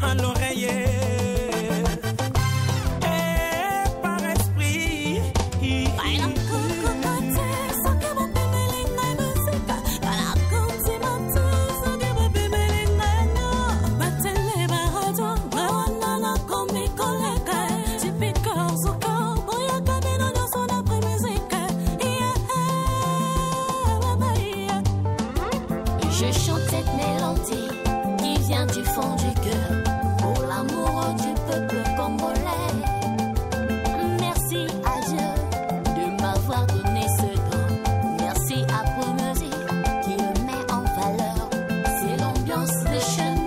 À l'oreiller et par esprit. Je chante cette mélodie qui vient du fond du cœur pour l'amour du peuple congolais. Merci à Dieu de m'avoir donné ce don. Merci à Pro Musique qui le met en valeur. C'est l'ambiance de chez nous.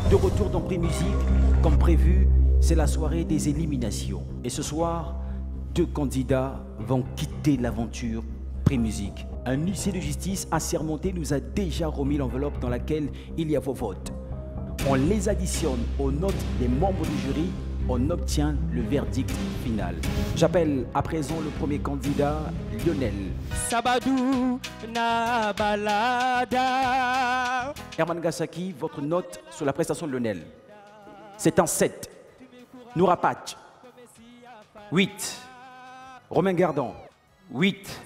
De retour dans Prix Musique, comme prévu, c'est la soirée des éliminations. Et ce soir, 2 candidats vont quitter l'aventure Prix Musique. Un huissier de justice assermenté nous a déjà remis l'enveloppe dans laquelle il y a vos votes. On les additionne aux notes des membres du jury, on obtient le verdict final. J'appelle à présent le premier candidat, Lionel. Sabadou na balada. Herman Gassaki, votre note sur la prestation de Lionel. C'est un 7. Noura Patch, 8. Romain Gardon, 8.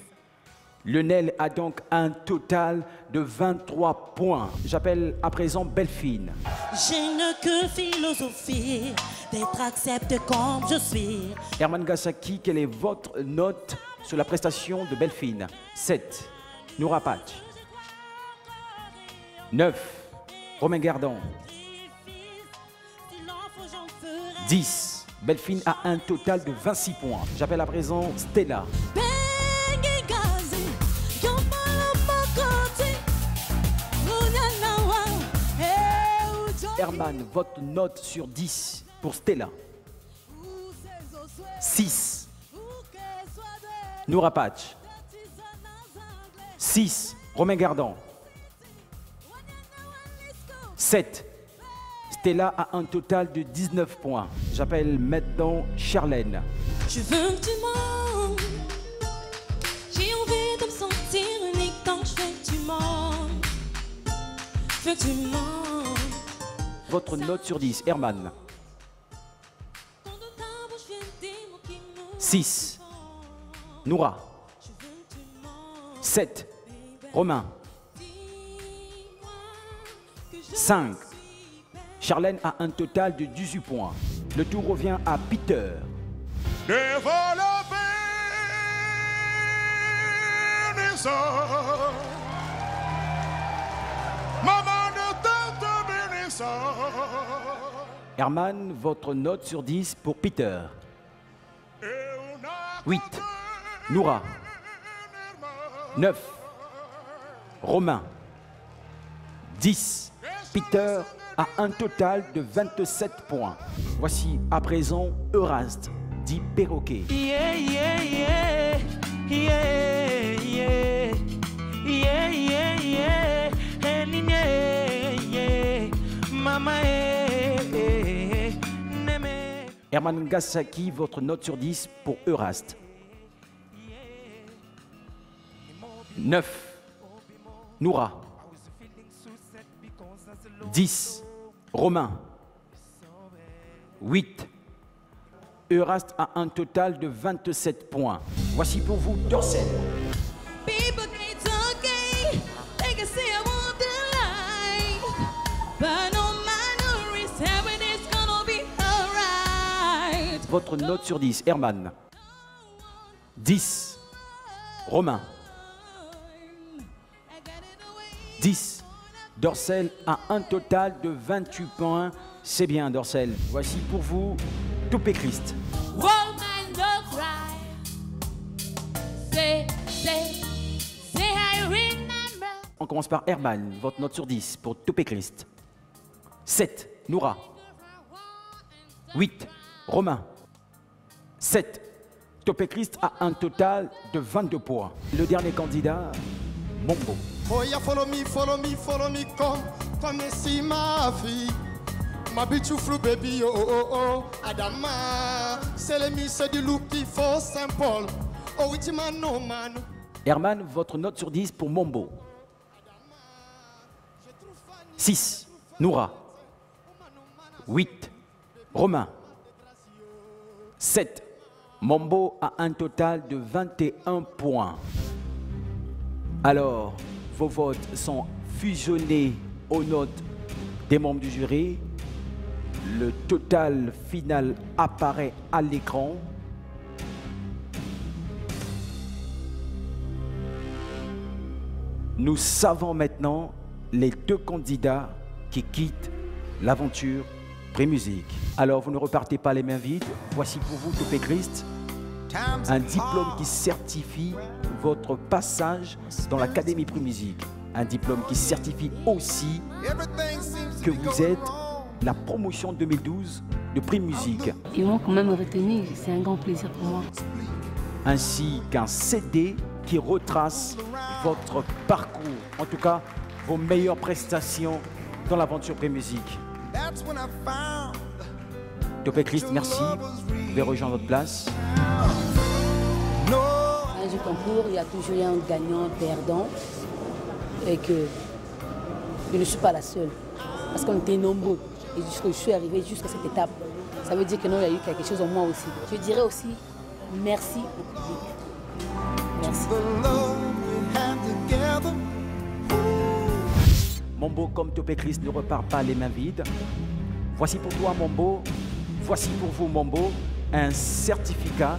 Lionel a donc un total de 23 points. J'appelle à présent Belfine. Je n'ai que philosophie d'être accepté comme je suis. Herman Gassaki, quelle est votre note sur la prestation de Belfine? 7. Noura Patch. 9. Romain Gardon. 10. Belfine a un total de 26 points. J'appelle à présent Stella. Herman, votre note sur 10 pour Stella. 6. Noura Patch. 6. Romain Gardon. 7. Stella a un total de 19 points. J'appelle maintenant Charlène. Je veux que tu m'aimes. J'ai envie de me sentir unique tant que je veux que tu m'aimes. Je veux que tu m'aimes. Votre note sur 10, Herman. 6. Noura. 7. Romain. 5. Charlène a un total de 18 points. Le tour revient à Peter. Herman, votre note sur 10 pour Peter. 8. Noura. 9. Romain. 10. Peter a un total de 27 points. Voici à présent Euraste, dit Perroquet. Yeah, yeah, yeah. Yeah, yeah. Yeah, yeah, yeah. Yeah, yeah. Mama, Herman Gassaki, votre note sur 10 pour Euraste. 9. Noura. 10. Romain. 8. Euraste a un total de 27 points. Voici pour vous Dorsel. Votre note sur 10, Herman. 10. Romain. 10. Dorsel a un total de 28 points. C'est bien, Dorsel. Voici pour vous, Toupé Christ. On commence par Herman. Votre note sur 10 pour Toupé Christ. 7. Noura. 8. Romain. 7. Topé Christ a un total de 22 points. Le dernier candidat, Mombo. Oh yeah, follow me, come and see ma vie. My beautiful baby, oh oh oh, Adama. C'est le miss du look qui faut simple. Oh oui, man, no man. Herman, votre note sur 10 pour Mombo. 6. Noura. 8. Romain. 7. Mombo a un total de 21 points. Alors, vos votes sont fusionnés aux notes des membres du jury. Le total final apparaît à l'écran. Nous savons maintenant les deux candidats qui quittent l'aventure Pré-Musique. Alors, vous ne repartez pas les mains vides. Voici pour vous, Topé Christ, un diplôme qui certifie votre passage dans l'Académie Pré-Musique. Un diplôme qui certifie aussi que vous êtes la promotion 2012 de Pré-Musique. Ils m'ont quand même retenu, c'est un grand plaisir pour moi. Ainsi qu'un CD qui retrace votre parcours, en tout cas vos meilleures prestations dans l'aventure Pré-Musique. Topé Christ, merci. Vous pouvez rejoindre votre place. Dans un concours, il y a toujours un gagnant, perdant, et que je ne suis pas la seule. Parce qu'on était nombreux. Et jusqu'à je suis arrivée jusqu'à cette étape. Ça veut dire que non, il y a eu quelque chose en moi aussi. Je dirais aussi merci au public. Merci. Mombo comme Topé Chris ne repart pas les mains vides. Voici pour toi Mombo, voici pour vous Mombo, un certificat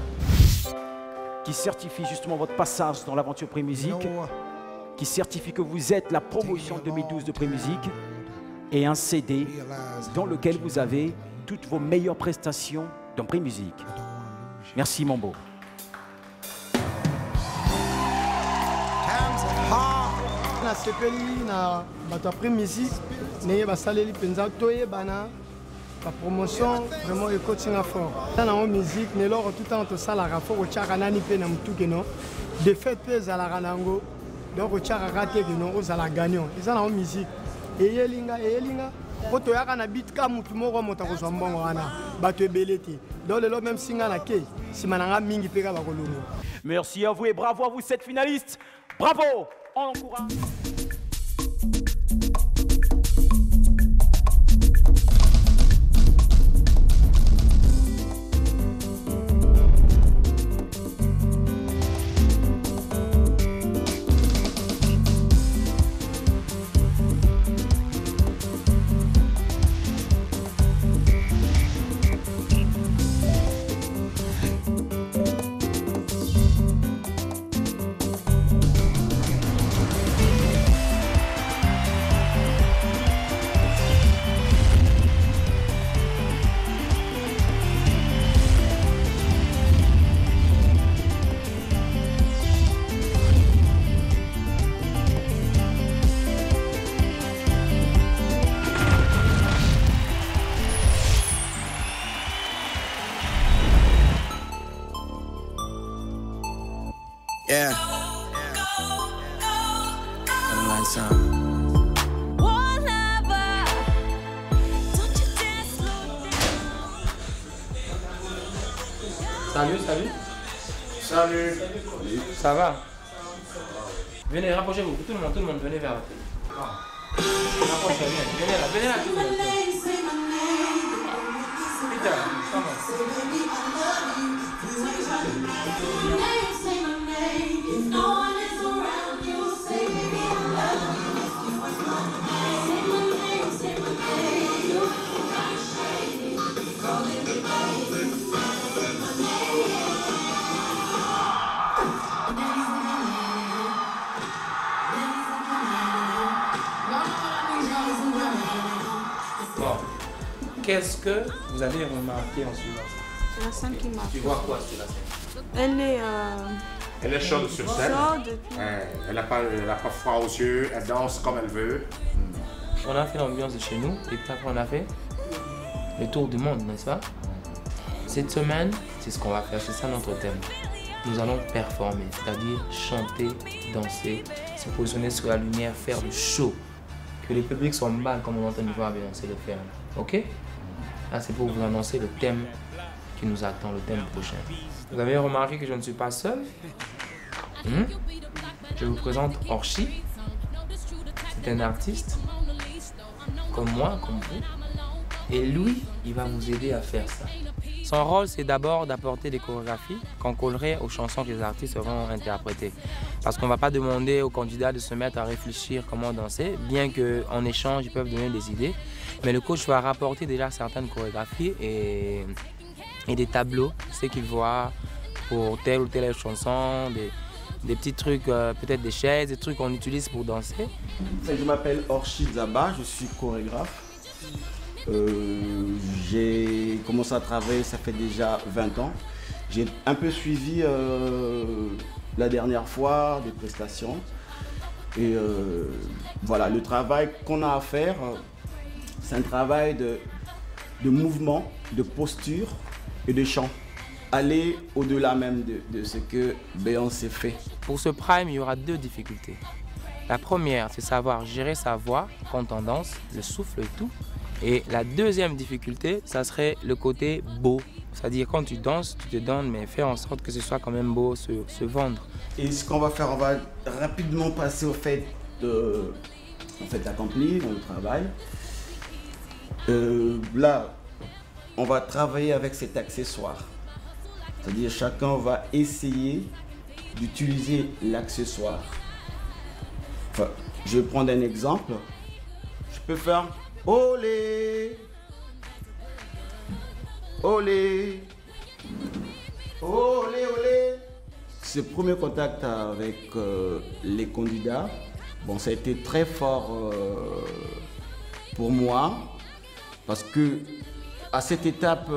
qui certifie justement votre passage dans l'aventure Prémusique, qui certifie que vous êtes la promotion 2012 de Prémusique, et un CD dans lequel vous avez toutes vos meilleures prestations dans Prémusique. Merci Mombo. Na sepeli na bato après musique neye basaleli penza toye bana la promotion vraiment ekotinga fort na musique ne loro tout temps to sala rapport au chaka nani pe na mutuke no de fait pe za la ranango donc au chaka raté que non aux ala gagnant ils na musique eyelinga poto yaka na beat ka mutu moko mota ko zwambongo wana bato ebeleti donc le même singa na ke simananga mingi pe ka bakolongo. Merci à vous et bravo à vous 7 finalistes. Bravo. On encourage. Yeah. Like some. Whatever. Don't you dare slow down. Salut. Salut. Ça va? Venez, rapprochez-vous. Tout le monde, venez vers là. Rapprochez, venez là, tout le monde. Peter, come on. Bon, qu'est-ce que vous avez remarqué en suivant ça? C'est la scène qui marche. Tu vois quoi sur la scène? Elle est chaude sur scène. Chaude. Elle n'a pas froid aux yeux, elle danse comme elle veut. On a fait l'ambiance de chez nous et puis après on a fait le tour du monde, n'est-ce pas? Cette semaine, c'est ce qu'on va faire, c'est ça notre thème. Nous allons performer, c'est-à-dire chanter, danser, se positionner sur la lumière, faire du show. Que les publics s'emballent comme on entend une voix Beyoncé le faire. Ok? Là, c'est pour vous annoncer le thème qui nous attend, le thème prochain. Vous avez remarqué que je ne suis pas seul. Je vous présente Orchi. C'est un artiste comme moi, comme vous. Et lui, il va vous aider à faire ça. Son rôle, c'est d'abord d'apporter des chorégraphies qu'on collerait aux chansons que les artistes vont interpréter. Parce qu'on ne va pas demander aux candidats de se mettre à réfléchir comment danser, bien qu'en échange, ils peuvent donner des idées. Mais le coach va rapporter déjà certaines chorégraphies et des tableaux, ce qu'il voit pour telle ou telle chanson, des petits trucs, peut-être des chaises, des trucs qu'on utilise pour danser. Je m'appelle Orchi Zaba, je suis chorégraphe. J'ai commencé à travailler, ça fait déjà 20 ans. J'ai un peu suivi la dernière fois des prestations. Et voilà, le travail qu'on a à faire, c'est un travail de mouvement, de posture et de chant. Aller au-delà même de ce que Beyoncé fait. Pour ce prime, il y aura deux difficultés. La première, c'est savoir gérer sa voix quand on danse, le souffle et tout. Et la deuxième difficulté, ça serait le côté beau. C'est-à-dire quand tu danses, tu te donnes, mais fais en sorte que ce soit quand même beau, se vendre. Et ce qu'on va faire, on va rapidement passer au fait accompli dans le travail. Là, on va travailler avec cet accessoire. C'est-à-dire chacun va essayer d'utiliser l'accessoire. Enfin, je vais prendre un exemple. Je peux faire olé, olé, olé, olé. Ce premier contact avec les candidats, bon, ça a été très fort pour moi parce que à cette étape,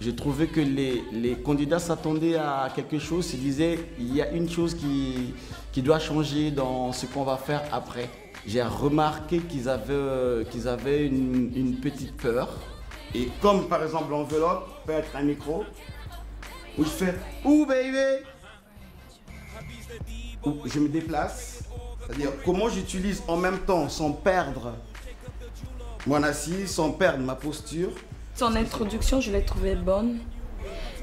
j'ai trouvé que les candidats s'attendaient à quelque chose. Ils disaient il y a une chose qui doit changer dans ce qu'on va faire après. J'ai remarqué qu'ils avaient une petite peur. Et comme par exemple l'enveloppe peut être un micro, où je fais « Ouh baby !» où je me déplace. C'est-à-dire comment j'utilise en même temps sans perdre mon assise, sans perdre ma posture. Son introduction, je l'ai trouvée bonne.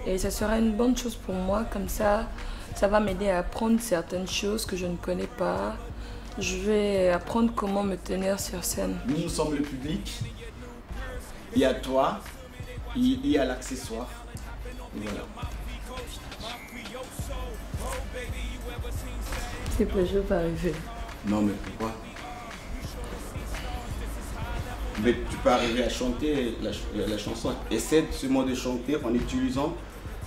Et ça sera une bonne chose pour moi. Comme ça, ça va m'aider à apprendre certaines choses que je ne connais pas. Je vais apprendre comment me tenir sur scène. Nous sommes le public. Il y a toi, il y a l'accessoire. Voilà. C'est pas, je vais pas arriver. Non, mais pourquoi? Mais tu peux arriver à chanter la chanson. Essaie seulement de chanter en utilisant,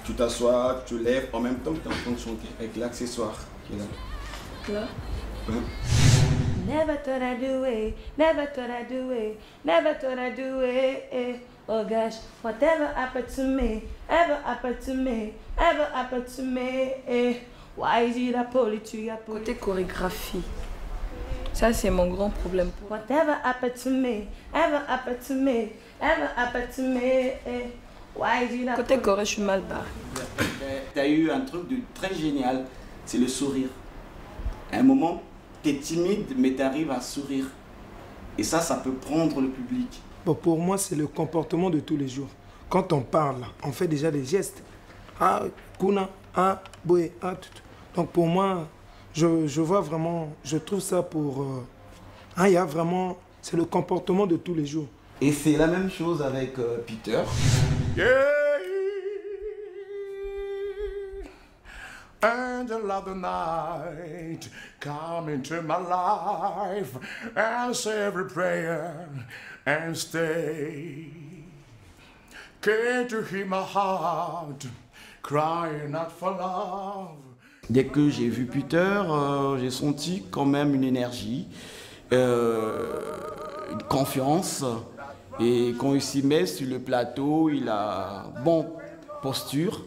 tu t'assois, tu lèves en même temps que tu es en train de chanter avec l'accessoire qui est là. Là? Never thought I'd do it, never thought I'd do it, never thought I'd do it. Oh gosh, whatever happened to me, ever happened to me, ever happened to me. Why is it a poetry? Côté chorégraphie, ça c'est mon grand problème. Whatever happened to me, ever happened to me, ever happened to me. Why is it a Côté choré, je suis mal barré. Tu as eu un truc de très génial, c'est le sourire. À un moment, tu es timide, mais tu arrives à sourire. Et ça peut prendre le public. Bon, pour moi, c'est le comportement de tous les jours. Quand on parle, on fait déjà des gestes. Ah, kuna, ah, boé, ah, tout. Donc pour moi, je vois vraiment, je trouve ça pour... il y a vraiment, c'est le comportement de tous les jours. Et c'est la même chose avec Peter. Yeah. Angel of the night, come into my life, answer every prayer and stay. Can't you hear my heart crying out for love? Dès que j'ai vu Peter, j'ai senti quand même une énergie, une confiance. Et quand il s'y met sur le plateau, il a bonne posture.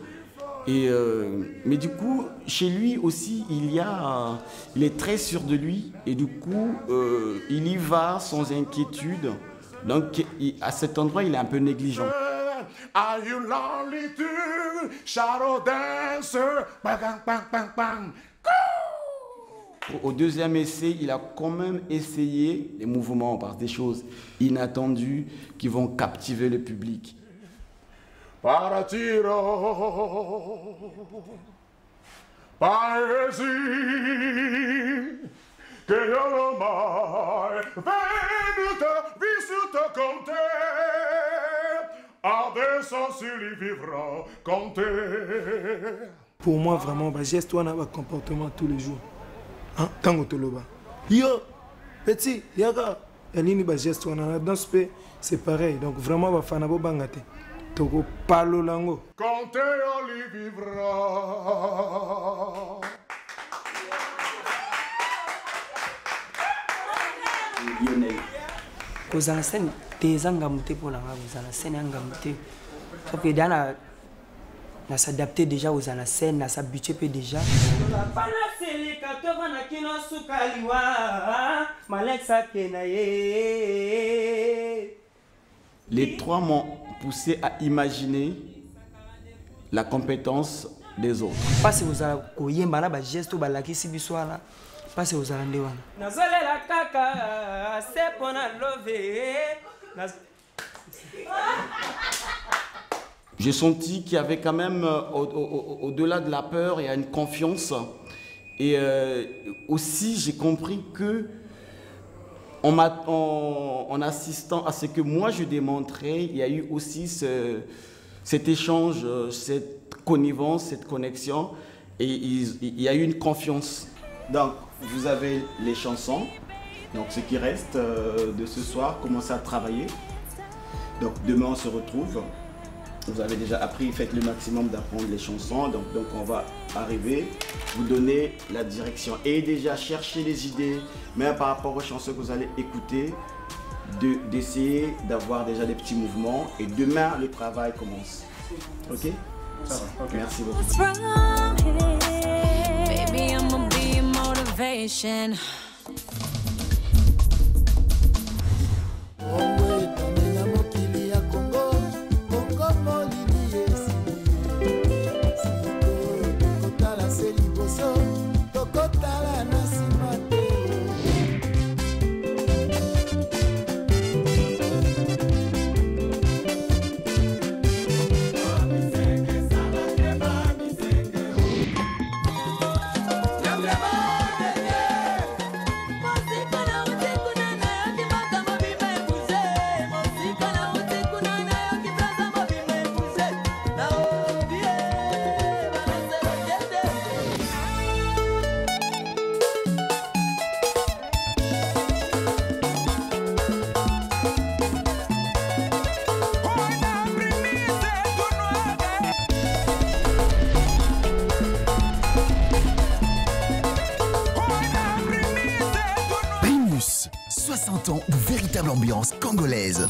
Mais du coup, chez lui aussi, il est très sûr de lui. Et du coup, il y va sans inquiétude. Donc, à cet endroit, il est un peu négligent. Are you lonely too? Shadow dancer. Bang, bang, bang, bang. Au deuxième essai, il a quand même essayé des mouvements, des choses inattendues qui vont captiver le public. Paratiro, paesi, che io non mai venuta, vissuta con te. Adesso si li vivrò con te. Pour moi, vraiment, geste, on a un comportement tous les jours. Tango toloba. Yo, petit, yaga. Elini ba geste, on a dans ce pays, c'est pareil. Donc vraiment, va faire un beau bangate. Togo palo lango. Con te on li vivrò. kozala scène teza ngamu te mpona nga kozala scène ya ngamu te sauf que da na s'adapter déjà aux la scène na s'habituer peu déjà Les trois m'ont poussé à imaginer la compétence des autres. Parce que vous avez koyemba na ba geste balakisi biso wana parce que vous avez nde wana nazolela kaka c'est pour na love. J'ai senti qu'il y avait quand même, au-delà de la peur, il y a une confiance. Et aussi, j'ai compris que, en assistant à ce que moi je démontrais, il y a eu aussi cet échange, cette connivence, cette connexion, et il y a eu une confiance. Donc, vous avez les chansons, donc ce qui reste de ce soir, commencez à travailler. Donc, demain, on se retrouve. Vous avez déjà appris, faites le maximum d'apprendre les chansons, donc on va arriver, vous donner la direction et déjà chercher les idées, même par rapport aux chansons que vous allez écouter, d'essayer d'avoir déjà des petits mouvements et demain le travail commence. Ok? Ça va, okay. Merci beaucoup. Baby, I'ma be your motivation. Primus, 60 ans de véritable ambiance congolaise.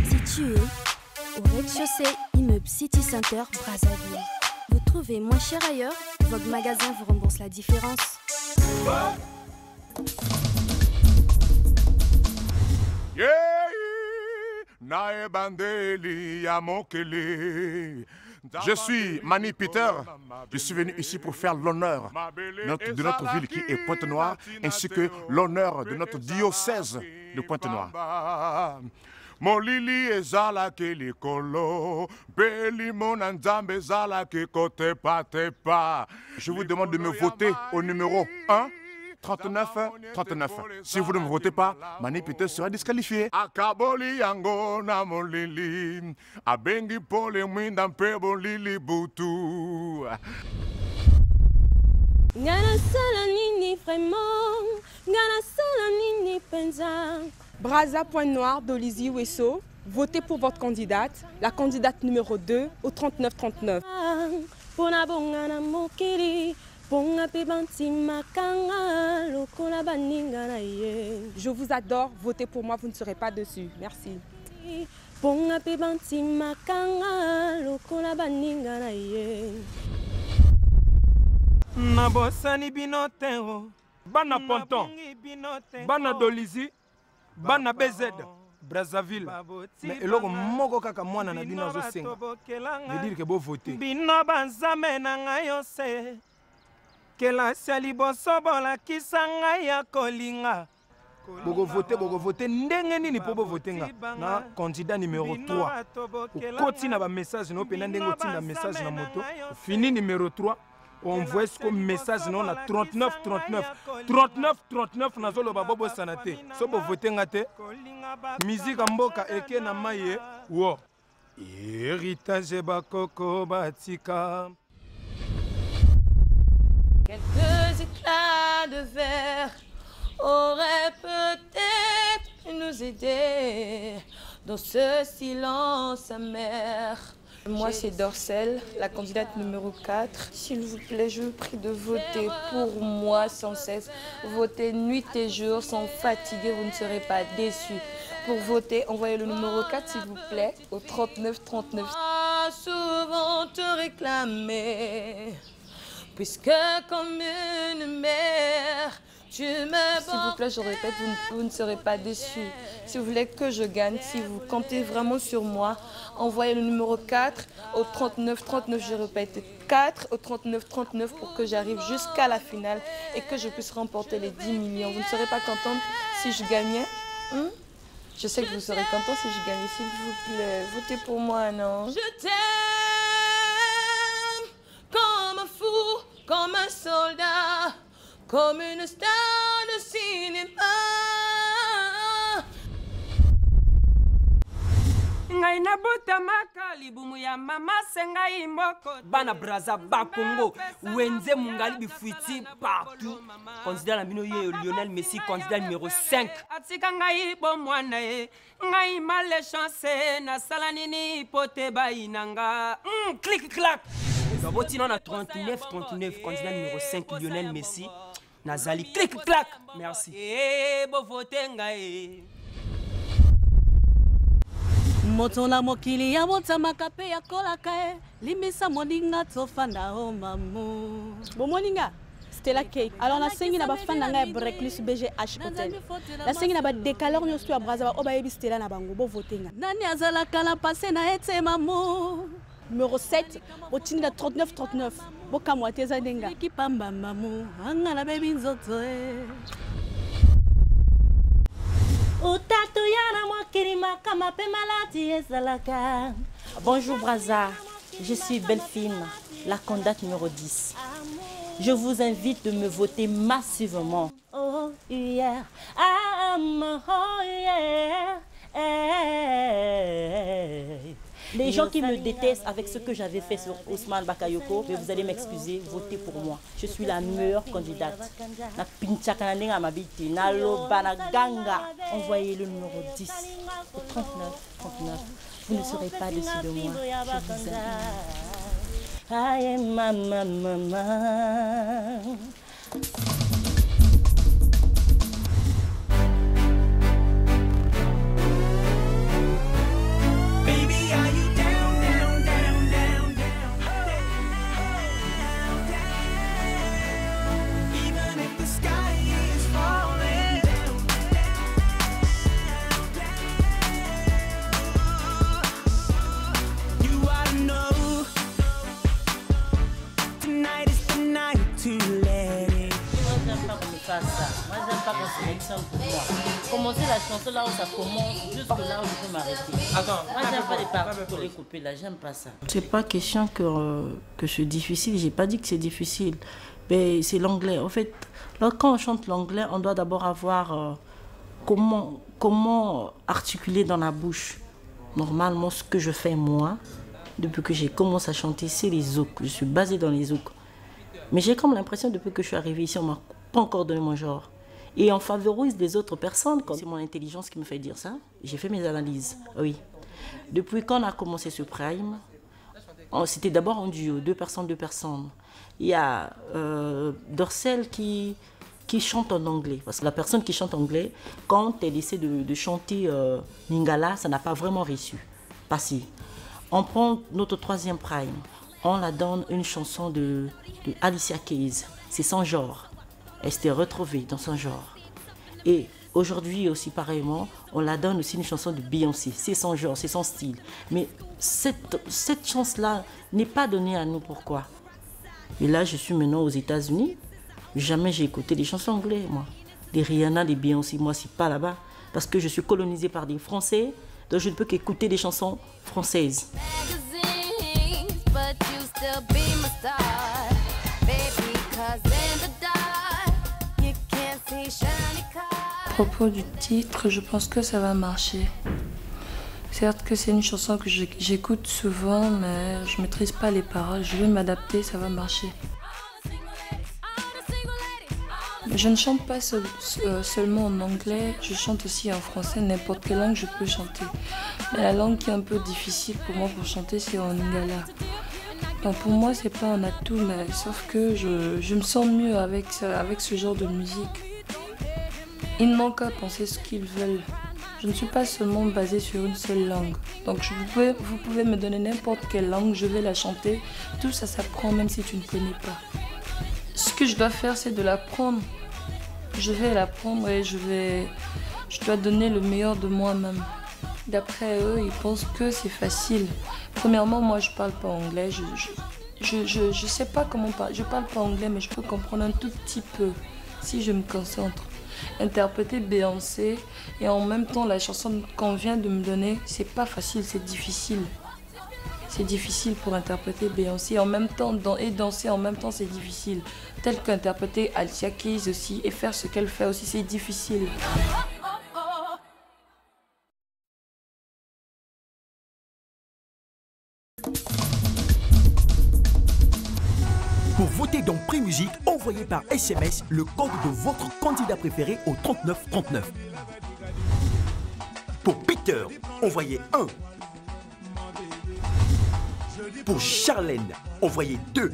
Situé au rez-de-chaussée, immeuble City Center, Brazzaville. Vous trouvez moins cher ailleurs, votre magasin vous rembourse la différence. Je suis Mani Peter, je suis venu ici pour faire l'honneur de notre ville qui est Pointe-Noire, ainsi que l'honneur de notre diocèse de Pointe-Noire. Molili ezala ke likolo, beli monanzambe ezala ke kote pa. Je vous demande de me voter au numéro 1. 39. Si vous ne me votez pas, Mani Peter sera disqualifié. Akaboli yango na molili, abengi pole mwinda mpe bolili butu. Ngana sala nini vraiment, ngana sala nini penza. Brazza Pointe Noire d'Olizy Wesso, votez pour votre candidate, la candidate numéro 2 au 39-39. Je vous adore, votez pour moi, vous ne serez pas dessus. Merci. Nabosani binotero, bana Ponton, bana d'Olizy, bana BZ, Brazzaville. Mais eloko moko kaka mwana na bino azosenga. Veut dire que bo voter. Bino banzame na ngai yose. Kelasi ya liboso bolakisa ngai ya kolinga. Bogo voter ndenge nini po bo voter nga na candidat numéro 3. Okoti na ba message no pena ndenge otinda message na moto. Fini numéro 3. On voit ce message non à 39 nazoloba bobo sanate so bo voter ngate musique mboka eke na maye wo héritage bakoko batika. Quelques éclats de verre auraient peut-être pu nous aider dans ce silence amer. Moi, c'est Dorcel, la candidate numéro 4. S'il vous plaît, je vous prie de voter pour moi sans cesse. Votez nuit et jour, sans fatiguer, vous ne serez pas déçus. Pour voter, envoyez le numéro 4 s'il vous plaît au 39 39. Souvent te réclamer, puisque comme une mère, tu me... S'il vous plaît, je répète, vous ne serez pas déçus. Si vous voulez que je gagne, si vous comptez vraiment sur moi, envoyez le numéro 4 au 39 39, je répète, 4 au 39 39 pour que j'arrive jusqu'à la finale et que je puisse remporter les 10 millions. Vous ne serez pas contente si je gagnais? Je sais que vous serez content si je gagne, s'il vous plaît. Votez pour moi, non? Je t'aime comme un fou, comme un soldat, comme une star de cinéma. Bana braza bakongo wenze mungali bifuiti partout. Candidat Lamino Lionel Messi, candidat numéro 5. Atika ngai bomwana e ngai malchance na salanini pote bainanga. Clic clac. Zaboti na 39 39, candidat numéro 5 Lionel Messi. Nazali clic clac. Merci. Bo voter ngai. Motola mokili ya motamaka pe ya kolaka e limisa moninga tofanda o mamu. Bon moninga, c'était la cake. Alors la sengi na ba fanda nga Breakfast BGH Hotel. La sengi na ba décaleur nyosto ya braza ba oba yebi Stella na bango bo votenga. Nani azala kala passé na ete mamu. Numéro 7, au Tinda 39 39. Boka moite za denga. Ki pamba mamu, anga na baby nzoto e. Bonjour Braza, je suis Belfine, la candidate numéro 10. Je vous invite de me voter massivement. Oh yeah, oh yeah. Les gens qui me détestent avec ce que j'avais fait sur Ousmane Bakayoko, mais vous allez m'excuser, votez pour moi. Je suis la meilleure candidate. Envoyez le numéro 10 au 39 39. Vous ne serez pas déçus de moi. Je vous aime. Moi, j'aime pas qu'on sélectionne pour moi. Commencer la chanson là où ça commence, jusque là où je peux m'arrêter. Moi, j'aime pas les parties pour les couper là, j'aime pas ça. C'est pas question que c'est difficile, j'ai pas dit que c'est difficile. Mais c'est l'anglais. En fait, là, quand on chante l'anglais, on doit d'abord avoir comment articuler dans la bouche. Normalement, ce que je fais moi, depuis que j'ai commencé à chanter, c'est les zouks. Je suis basée dans les zouks. Mais j'ai comme l'impression, depuis que je suis arrivée ici, on m'a pas encore donné mon genre. Et on favorise les autres personnes. C'est mon intelligence qui me fait dire ça. J'ai fait mes analyses, oui. Depuis qu'on a commencé ce prime, c'était d'abord en duo, deux personnes. Il y a Dorcel qui chante en anglais. Parce que la personne qui chante en anglais, quand elle essaie de chanter Lingala, ça n'a pas vraiment réussi. Passé. On prend notre troisième prime. On la donne une chanson de Alicia Keys. C'est son genre. Elle s'était retrouvée dans son genre. Et aujourd'hui aussi, pareillement, on la donne aussi une chanson de Beyoncé. C'est son genre, c'est son style. Mais cette chance-là n'est pas donnée à nous. Pourquoi? Et là, je suis maintenant aux États-Unis. Jamais j'ai écouté des chansons anglaises, moi. Les Rihanna, les Beyoncé, moi, c'est pas là-bas. Parce que je suis colonisée par des Français. Donc, je ne peux qu'écouter des chansons françaises. À propos du titre, je pense que ça va marcher. Certes que c'est une chanson que j'écoute souvent, mais je ne maîtrise pas les paroles. Je vais m'adapter, ça va marcher. Je ne chante pas seulement en anglais, je chante aussi en français, n'importe quelle langue je peux chanter. Mais la langue qui est un peu difficile pour moi pour chanter, c'est en lingala. Donc pour moi, c'est pas un atout, mais sauf que je me sens mieux avec ce genre de musique. Ils n'ont qu'à penser ce qu'ils veulent. Je ne suis pas seulement basée sur une seule langue. Donc vous pouvez me donner n'importe quelle langue, je vais la chanter. Tout ça s'apprend même si tu ne connais pas. Ce que je dois faire, c'est de l'apprendre. Je vais l'apprendre et je dois donner le meilleur de moi-même. D'après eux, ils pensent que c'est facile. Premièrement, moi, je ne parle pas anglais. Je sais pas comment parler. Je parle pas anglais, mais je peux comprendre un tout petit peu si je me concentre. Interpréter Beyoncé et en même temps la chanson qu'on vient de me donner, c'est pas facile, c'est difficile. C'est difficile pour interpréter Beyoncé en même temps et danser en même temps, c'est difficile. Tel qu'interpréter Alicia Keys aussi et faire ce qu'elle fait aussi, c'est difficile. Pour voter dans Prix Musique, envoyez par SMS le code de votre candidat préféré au 3939. Pour Peter, envoyez 1. Pour Charlène, envoyez 2.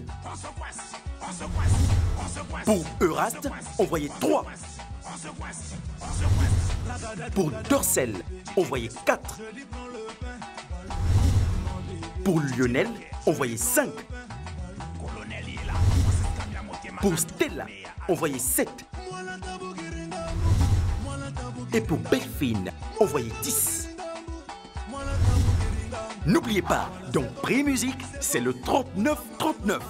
Pour Euraste, envoyez 3. Pour Dorsel, envoyez 4. Pour Lionel, envoyez 5. Pour Stella, envoyez 7. Et pour Belfine, envoyez 10. N'oubliez pas, dans Prix Musique, c'est le 3939.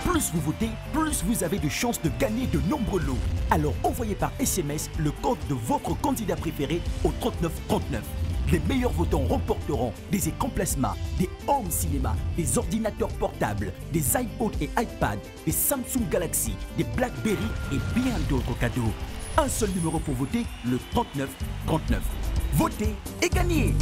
Plus vous votez, plus vous avez de chances de gagner de nombreux lots. Alors envoyez par SMS le code de votre candidat préféré au 3939. Les meilleurs votants remporteront des écrans plasma, des home cinéma, des ordinateurs portables, des iPods et iPads, des Samsung Galaxy, des BlackBerry et bien d'autres cadeaux. Un seul numéro pour voter, le 3939. Votez et gagnez!